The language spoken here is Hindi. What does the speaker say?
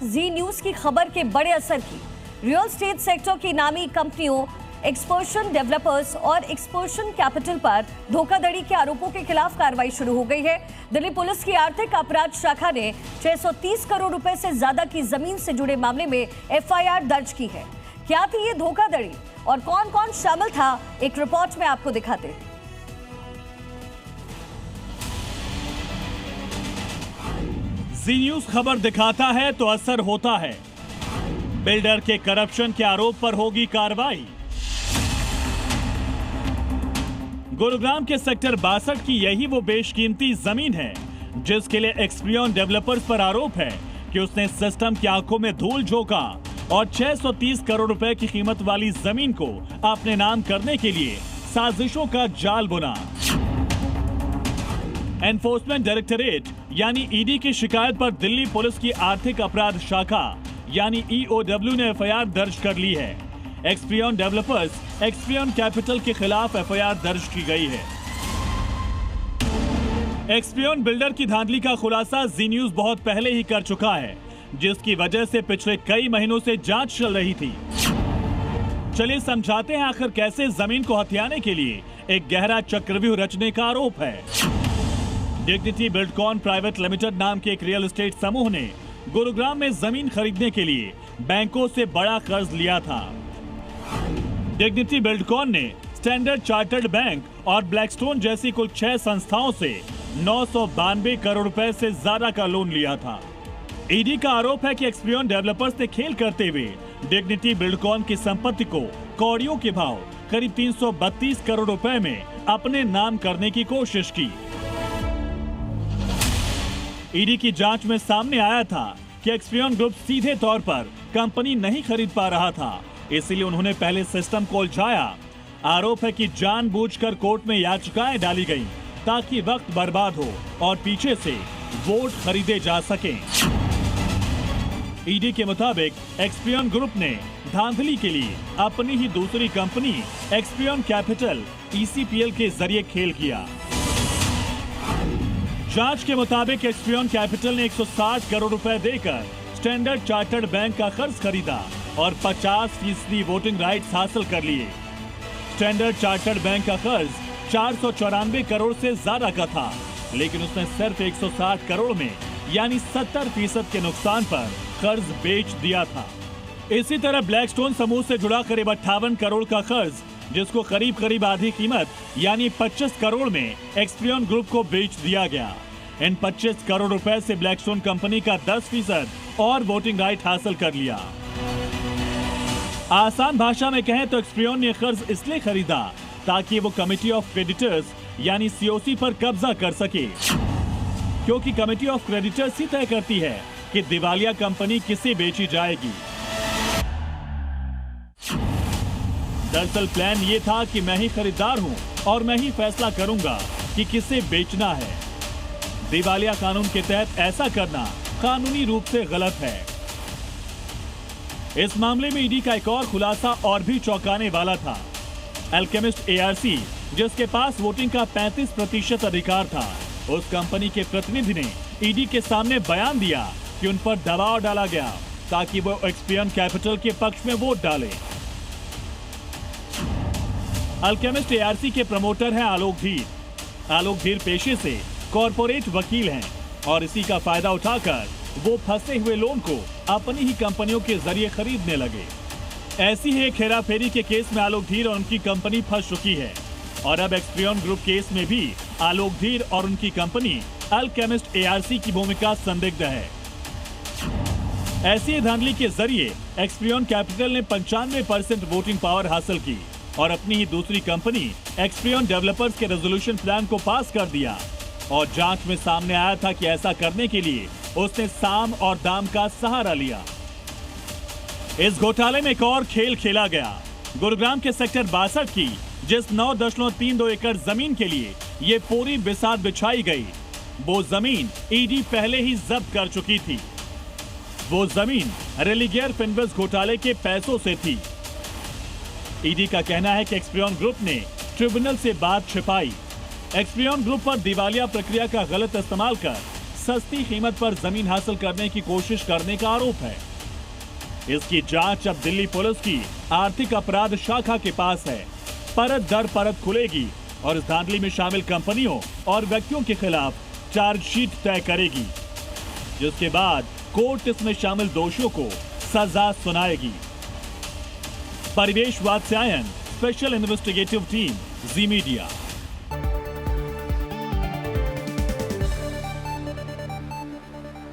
जी न्यूज की खबर के बड़े असर की। रियल एस्टेट सेक्टर की नामी कंपनियों एक्सपर्शन डेवलपर्स और एक्सपर्शन कैपिटल पर धोखाधड़ी के आरोपों के खिलाफ कार्रवाई शुरू हो गई है। दिल्ली पुलिस की आर्थिक अपराध शाखा ने 630 करोड़ रुपए से ज्यादा की जमीन से जुड़े मामले में एफआईआर दर्ज की है। क्या थी ये धोखाधड़ी और कौन कौन शामिल था, एक रिपोर्ट में आपको दिखाते हैं। जी न्यूज खबर दिखाता है तो असर होता है। बिल्डर के करप्शन के आरोप पर होगी कार्रवाई। गुरुग्राम के सेक्टर 62 की यही वो बेशकीमती जमीन है जिसके लिए एक्सपीरियन डेवलपर्स पर आरोप है कि उसने सिस्टम की आंखों में धूल झोंका और 630 करोड़ रुपए की कीमत वाली जमीन को अपने नाम करने के लिए साजिशों का जाल बुना। एनफोर्समेंट डायरेक्टरेट यानी ईडी की शिकायत पर दिल्ली पुलिस की आर्थिक अपराध शाखा यानी ईओडब्ल्यू ने एफआईआर दर्ज कर ली है। एक्सपीरियन डेवलपर्स, एक्सपीरियन कैपिटल के खिलाफ एफआईआर दर्ज की गई है। एक्सपीरियन बिल्डर की धांधली का खुलासा जी न्यूज बहुत पहले ही कर चुका है, जिसकी वजह से पिछले कई महीनों से जांच चल रही थी। चलिए समझाते हैं आखिर कैसे जमीन को हथियाने के लिए एक गहरा चक्रव्यूह रचने का आरोप है। डिग्निटी बिल्डकॉन प्राइवेट लिमिटेड नाम के एक रियल एस्टेट समूह ने गुरुग्राम में जमीन खरीदने के लिए बैंकों से बड़ा कर्ज लिया था। डिग्निटी बिल्डकॉन ने स्टैंडर्ड चार्टर्ड बैंक और ब्लैकस्टोन जैसी कुल 6 संस्थाओं से 992 करोड़ रुपए से ज्यादा का लोन लिया था। ईडी का आरोप है कि एक्सपीरियन डेवलपर्स ने खेल करते हुए डिग्निटी बिल्डकॉन की संपत्ति को कौड़ियों के भाव करीब 332 करोड़ रुपए में अपने नाम करने की कोशिश की। ईडी की जांच में सामने आया था कि एक्सपीरियन ग्रुप सीधे तौर पर कंपनी नहीं खरीद पा रहा था, इसलिए उन्होंने पहले सिस्टम को उलझाया। आरोप है कि जानबूझकर कोर्ट में याचिकाएं डाली गईं ताकि वक्त बर्बाद हो और पीछे से वोट खरीदे जा सकें। ईडी के मुताबिक एक्सपीरियन ग्रुप ने धांधली के लिए अपनी ही दूसरी कंपनी एक्सपीरियन कैपिटल ईसीपीएल के जरिए खेल किया। जांच के मुताबिक एक्सपीरियन कैपिटल ने 160 करोड़ रुपए देकर स्टैंडर्ड चार्टर्ड बैंक का कर्ज खरीदा और 50% वोटिंग राइट्स हासिल कर लिए। स्टैंडर्ड चार्टर्ड बैंक का कर्ज 494 करोड़ से ज्यादा का था, लेकिन उसने सिर्फ 160 करोड़ में यानी 70% के नुकसान पर कर्ज बेच दिया था। इसी तरह ब्लैकस्टोन समूह से जुड़ा करीब 58 करोड़ का कर्ज, जिसको करीब करीब आधी कीमत यानी 25 करोड़ में एक्सपीरियन ग्रुप को बेच दिया गया। इन 25 करोड़ रुपए से ब्लैकस्टोन कंपनी का 10% और वोटिंग राइट हासिल कर लिया। आसान भाषा में कहें तो एक्सपीरियन ने कर्ज इसलिए खरीदा ताकि वो कमेटी ऑफ क्रेडिटर्स यानी सीओसी पर कब्जा कर सके, क्योंकि कमेटी ऑफ क्रेडिटर्स ही तय करती है कि दिवालिया कंपनी किसे बेची जाएगी। दरअसल प्लान ये था कि मैं ही खरीदार हूं और मैं ही फैसला करूंगा कि किसे बेचना है। दिवालिया कानून के तहत ऐसा करना कानूनी रूप से गलत है। इस मामले में ईडी का एक और खुलासा और भी चौंकाने वाला था। अल्केमिस्ट एआरसी, जिसके पास वोटिंग का 35% अधिकार था, उस कंपनी के प्रतिनिधि ने ईडी के सामने बयान दिया कि उन पर दबाव डाला गया ताकि वो एक्सपीरियन कैपिटल के पक्ष में वोट डालें। अल्केमिस्ट एआरसी के प्रमोटर हैं आलोक धीर। आलोक धीर पेशे से कॉर्पोरेट वकील हैं और इसी का फायदा उठाकर वो फंसे हुए लोन को अपनी ही कंपनियों के जरिए खरीदने लगे। ऐसी ही एक हेराफेरी के केस में आलोक धीर और उनकी कंपनी फंस चुकी है और अब एक्सपीरियन ग्रुप केस में भी आलोक धीर और उनकी कंपनी अल्केमिस्ट एआरसी की भूमिका संदिग्ध है। ऐसी धांधली के जरिए एक्सपीरियन कैपिटल ने 95% वोटिंग पावर हासिल की और अपनी ही दूसरी कंपनी एक्सपीरियन डेवलपर्स के रेजोल्यूशन प्लान को पास कर दिया। और जांच में सामने आया था कि ऐसा करने के लिए उसने साम और दाम का सहारा लिया। इस घोटाले में एक और खेल खेला गया। गुरुग्राम के सेक्टर 62 की जिस 9.32 एकड़ जमीन के लिए ये पूरी बिसात बिछाई गई, वो जमीन ईडी पहले ही जब्त कर चुकी थी। वो जमीन रेलिगेयर फिनवेस्ट घोटाले के पैसों से थी। ईडी का कहना है कि एक्सपीरियन ग्रुप ने ट्रिब्यूनल से बात छिपाई। एक्सपीरियन ग्रुप पर दिवालिया प्रक्रिया का गलत इस्तेमाल कर सस्ती कीमत पर जमीन हासिल करने की कोशिश करने का आरोप है। इसकी जांच अब दिल्ली पुलिस की आर्थिक अपराध शाखा के पास है। परत दर परत खुलेगी और इस धांधली में शामिल कंपनियों और व्यक्तियों के खिलाफ चार्जशीट तय करेगी, जिसके बाद कोर्ट इसमें शामिल दोषियों को सजा सुनाएगी। परिवेश वात्स्यायन, स्पेशल इन्वेस्टिगेटिव टीम, जी मीडिया।